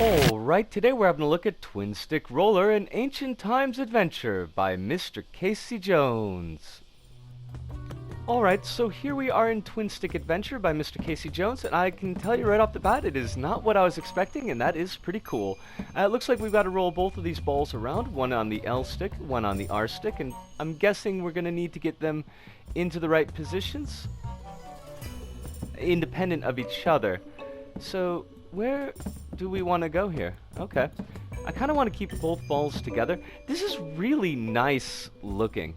Alright, today we're having a look at Twin Stick Roller, an Ancient Times Adventure by Mr. Casey Jones. Alright, so here we are in Twin Stick Adventure by Mr. Casey Jones, and I can tell you right off the bat, it is not what I was expecting, and that is pretty cool. It looks like we've got to roll both of these balls around, one on the L stick, one on the R stick, and I'm guessing we're going to need to get them into the right positions, independent of each other. So, where do we want to go here? Okay. I kind of want to keep both balls together. This is really nice looking.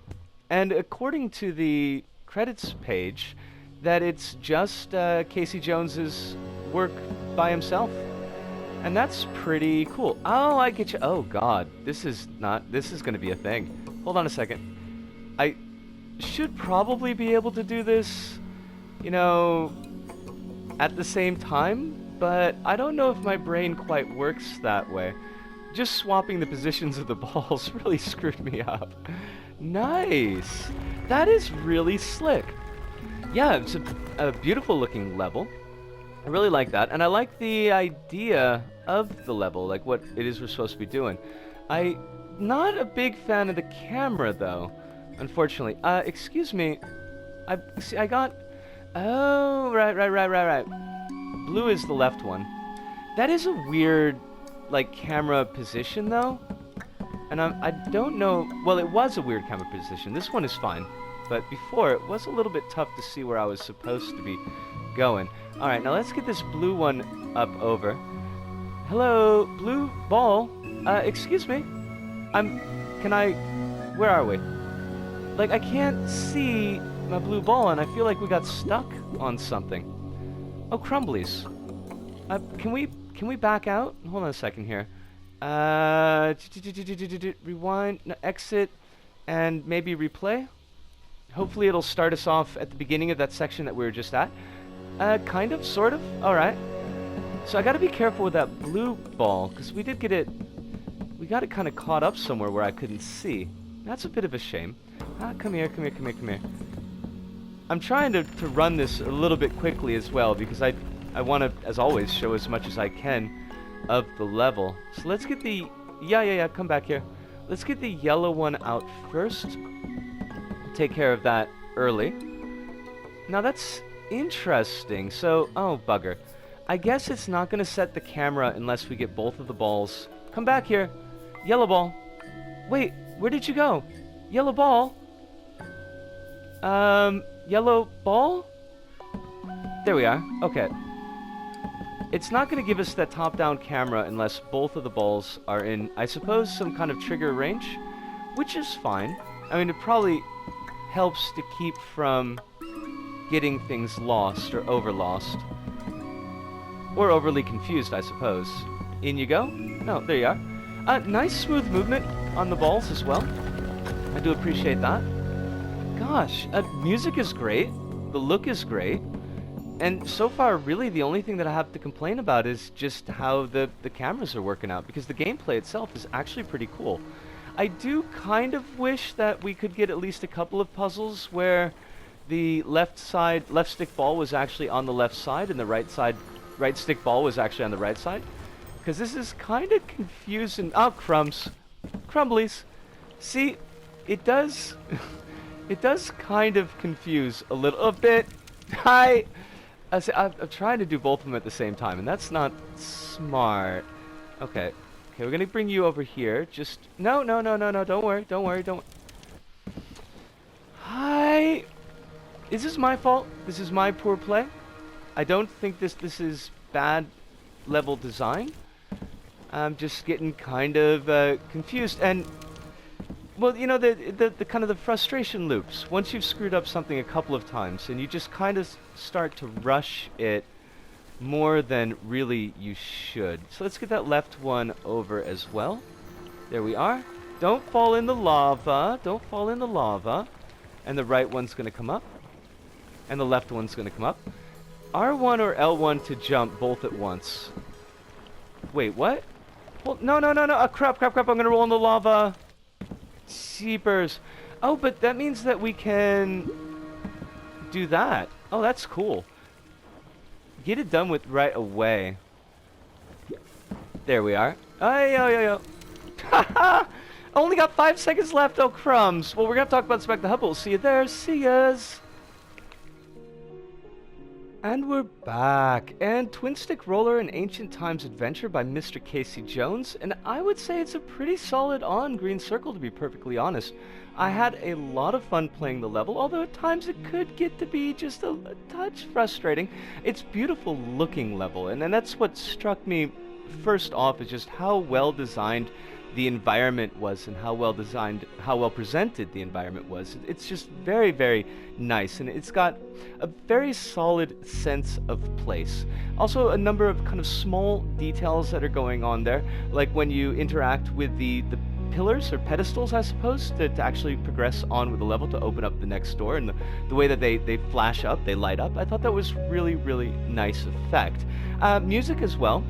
And according to the credits page, that it's just Casey Jones's work by himself. And that's pretty cool. Oh, I get you. Oh, God. This is going to be a thing. Hold on a second. I should probably be able to do this, you know, at the same time. But I don't know if my brain quite works that way. Just swapping the positions of the balls really screwed me up. Nice! That is really slick. Yeah, it's a beautiful looking level. I really like that. And I like the idea of the level, like what it is we're supposed to be doing. I'm not a big fan of the camera, though, unfortunately. Excuse me. I got... Oh, right. Blue is the left one. That is a weird, like, camera position, though. And I don't know... Well, it was a weird camera position. This one is fine. But before, it was a little bit tough to see where I was supposed to be going. Alright, now let's get this blue one up over. Hello, blue ball. Excuse me. Where are we? Like, I can't see my blue ball, and I feel like we got stuck on something. Oh, crumblies. Can we back out? Hold on a second here. Rewind, no, exit, and maybe replay. Hopefully it'll start us off at the beginning of that section that we were just at. Kind of, sort of. All right. So I got to be careful with that blue ball because we got it kind of caught up somewhere where I couldn't see. That's a bit of a shame. Come here. I'm trying to run this a little bit quickly as well because I want to, as always, show as much as I can of the level. So let's get the... Yeah, come back here. Let's get the yellow one out first. Take care of that early. Now that's interesting. So, oh, bugger. I guess it's not going to set the camera unless we get both of the balls. Come back here. Yellow ball. Wait, where did you go? Yellow ball? Yellow ball? There we are. Okay. It's not going to give us that top-down camera unless both of the balls are in, I suppose, some kind of trigger range, which is fine. I mean, it probably helps to keep from getting things lost or overlost. Or overly confused, I suppose. In you go? No, there you are. Nice smooth movement on the balls as well. I do appreciate that. Gosh, music is great, the look is great, and so far really the only thing that I have to complain about is just how the cameras are working out, because the gameplay itself is actually pretty cool. I do kind of wish that we could get at least a couple of puzzles where the left stick ball was actually on the left side and the right stick ball was actually on the right side, because this is kind of confusing. Oh, crumbs. Crumblies. See, it does... It does kind of confuse a little bit. I'm trying to do both of them at the same time, and that's not smart. Okay, we're gonna bring you over here. Just no. Don't worry. Hi. Is this my fault? This is my poor play. I don't think this is bad level design. I'm just getting kind of confused and. Well, you know, the kind of the frustration loops. Once you've screwed up something a couple of times and you just kind of start to rush it more than really you should. So let's get that left one over as well. There we are. Don't fall in the lava. And the right one's going to come up. And the left one's going to come up. R1 or L1 to jump both at once. Wait, what? Well, no. Crap. I'm going to roll in the lava. Jeepers. Oh, but that means that we can do that. Oh, that's cool. Get it done with right away. There we are. Ay, yo, yo, yo. Haha! Only got 5 seconds left. Oh, crumbs. Well, we're going to talk about Spec the Hub. We'll see you there. See yas. And we're back. And Twin Stick Roller, An Ancient Times Adventure by Mr. Casey Jones. And I would say it's a pretty solid on-green circle, to be perfectly honest. I had a lot of fun playing the level, although at times it could get to be just a touch frustrating. It's beautiful looking level, and that's what struck me first off, is just how well designed the environment was and how well presented the environment was. It's just very, very nice, and it's got a very solid sense of place. Also, a number of kind of small details that are going on there, like when you interact with the pillars or pedestals, I suppose, to actually progress on with the level to open up the next door, and the way that they flash up, they light up. I thought that was really, really nice effect. Music as well.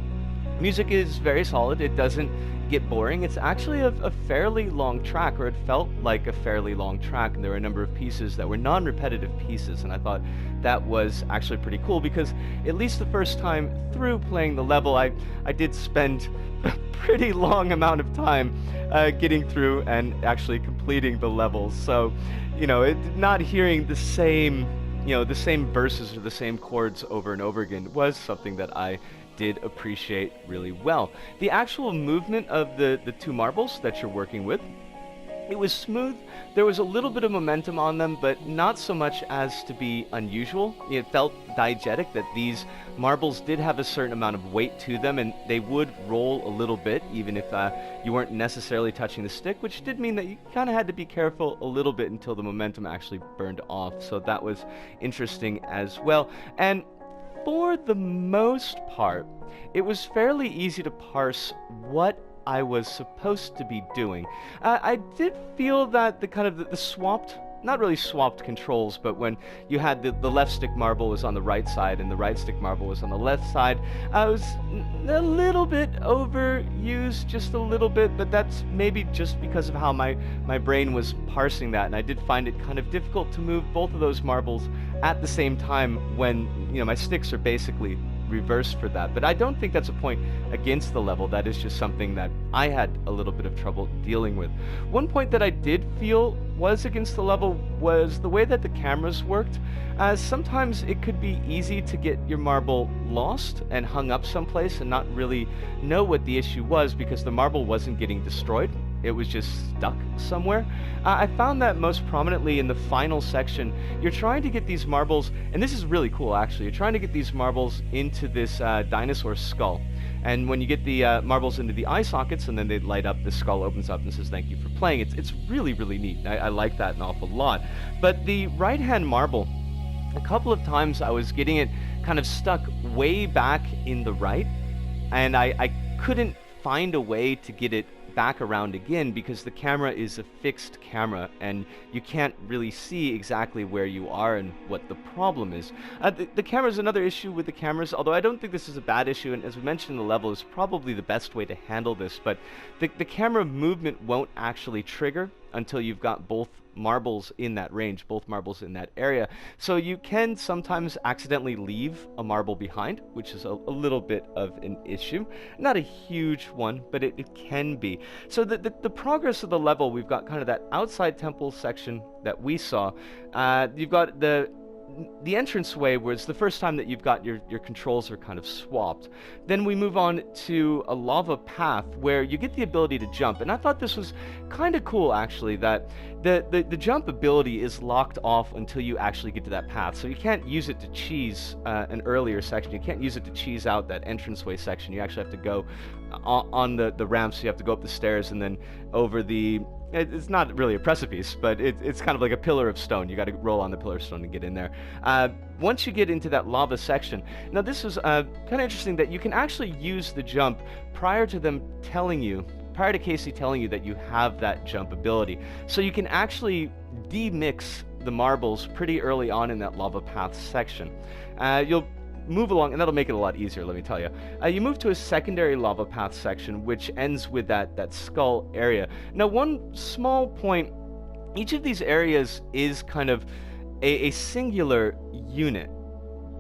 Music is very solid. It doesn't get boring. It's actually a fairly long track, or it felt like a fairly long track, and there were a number of pieces that were non-repetitive pieces, and I thought that was actually pretty cool, because at least the first time through playing the level, I did spend a pretty long amount of time getting through and actually completing the levels. So, you know, not hearing the same verses or the same chords over and over again was something that I did appreciate really well. The actual movement of the two marbles that you're working with, it was smooth. There was a little bit of momentum on them, but not so much as to be unusual. It felt diegetic, that these marbles did have a certain amount of weight to them, and they would roll a little bit, even if you weren't necessarily touching the stick, which did mean that you kind of had to be careful a little bit until the momentum actually burned off. So that was interesting as well. And for the most part, it was fairly easy to parse what I was supposed to be doing. I did feel that the swapped, not really swapped controls, but when you had the left stick marble was on the right side and the right stick marble was on the left side, I was a little bit overused, just a little bit, but that's maybe just because of how my brain was parsing that, and I did find it kind of difficult to move both of those marbles at the same time when, you know, my sticks are basically reversed for that. But I don't think that's a point against the level. That is just something that I had a little bit of trouble dealing with. One point that I did feel was against the level was the way that the cameras worked. Sometimes it could be easy to get your marble lost and hung up someplace and not really know what the issue was, because the marble wasn't getting destroyed. It was just stuck somewhere. I found that most prominently in the final section. You're trying to get these marbles, and this is really cool actually, you're trying to get these marbles into this dinosaur skull. And when you get the marbles into the eye sockets and then they light up, the skull opens up and says thank you for playing. It's really, really neat. I like that an awful lot. But the right-hand marble, a couple of times I was getting it kind of stuck way back in the right, and I couldn't find a way to get it back around again, because the camera is a fixed camera and you can't really see exactly where you are and what the problem is. The camera is another issue with the cameras, although I don't think this is a bad issue, and as we mentioned, the level is probably the best way to handle this, but the camera movement won't actually trigger until you've got both marbles in that range, both marbles in that area. So you can sometimes accidentally leave a marble behind, which is a little bit of an issue. Not a huge one, but it can be. So the progress of the level, we've got kind of that outside temple section that we saw. You've got the entranceway, where it's the first time that you've got your controls are kind of swapped. Then we move on to a lava path where you get the ability to jump, and I thought this was kind of cool actually, that the jump ability is locked off until you actually get to that path. So you can't use it to cheese an earlier section. You can't use it to cheese out that entranceway section. You actually have to go on the ramps. You have to go up the stairs and then over the... It's not really a precipice, but it's kind of like a pillar of stone. You got to roll on the pillar of stone to get in there. Once you get into that lava section, now this is kind of interesting that you can actually use the jump prior to Casey telling you that you have that jump ability. So you can actually demix the marbles pretty early on in that lava path section. You'll move along, and that'll make it a lot easier, let me tell you. You move to a secondary lava path section, which ends with that skull area. Now, one small point, each of these areas is kind of a singular unit,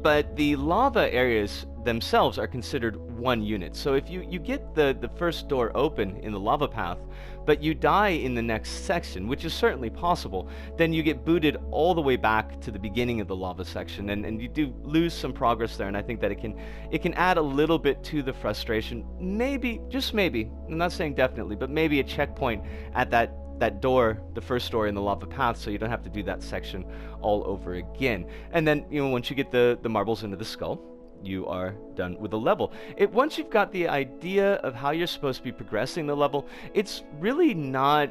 but the lava areas themselves are considered 1 unit. So if you get the first door open in the lava path, but you die in the next section, which is certainly possible, then you get booted all the way back to the beginning of the lava section, and you do lose some progress there, and I think that it can add a little bit to the frustration. Maybe, just maybe, I'm not saying definitely, but maybe a checkpoint at that door, the first door in the lava path, so you don't have to do that section all over again. And then, once you get the marbles into the skull, you are done with the level. Once you've got the idea of how you're supposed to be progressing the level, it's really not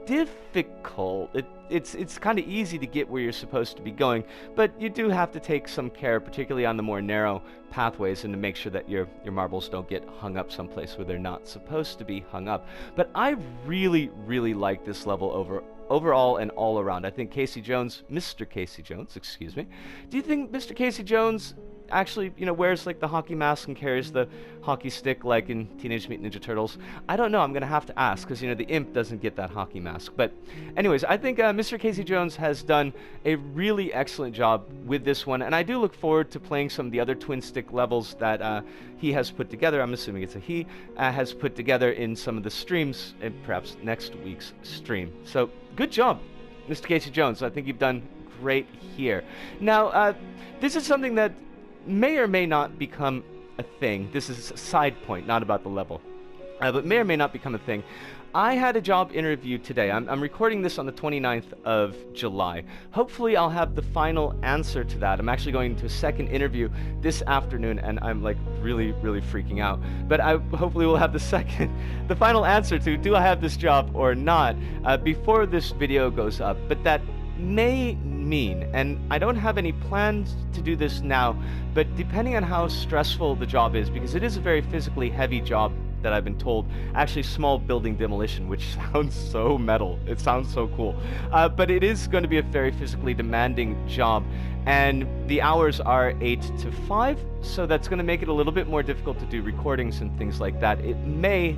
difficult. It's kind of easy to get where you're supposed to be going, but you do have to take some care, particularly on the more narrow pathways, and to make sure that your marbles don't get hung up someplace where they're not supposed to be hung up. But I really, really like this level overall and all around. I think Mr. Casey Jones, excuse me. Do you think Mr. Casey Jones actually, wears like the hockey mask and carries the hockey stick like in Teenage Mutant Ninja Turtles? I don't know. I'm gonna have to ask, because the imp doesn't get that hockey mask. But anyways, I think Mr. Casey Jones has done a really excellent job with this one, and I do look forward to playing some of the other twin stick levels that he has put together. I'm assuming it's a he has put together in some of the streams, and perhaps next week's stream. So good job, Mr. Casey Jones. I think you've done great here. Now, this is something that may or may not become a thing. This is a side point, not about the level, but may or may not become a thing. I had a job interview today. I'm recording this on the 29th of July. Hopefully I'll have the final answer to that. I'm actually going to a second interview this afternoon, and I'm like really, really freaking out. But I hopefully will have the final answer to, do I have this job or not, before this video goes up. But that may mean, and I don't have any plans to do this now, but depending on how stressful the job is, because it is a very physically heavy job that I've been told, actually small building demolition, which sounds so metal, it sounds so cool, but it is going to be a very physically demanding job, and the hours are 8 to 5, so that's going to make it a little bit more difficult to do recordings and things like that. It may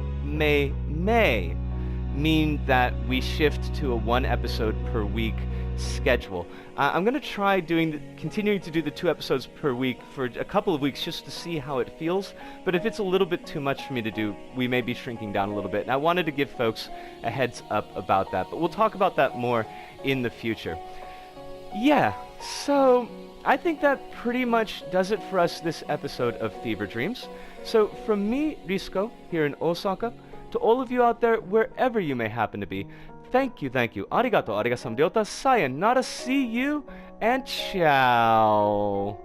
mean that we shift to a 1 episode per week schedule. I'm going to try continuing to do the 2 episodes per week for a couple of weeks just to see how it feels, but if it's a little bit too much for me to do, we may be shrinking down a little bit, and I wanted to give folks a heads up about that, but we'll talk about that more in the future. Yeah, so I think that pretty much does it for us this episode of Fever Dreams. So from me, Risco, here in Osaka, to all of you out there, wherever you may happen to be, thank you. Arigato, arigasamryota, sayonara, see you, and ciao.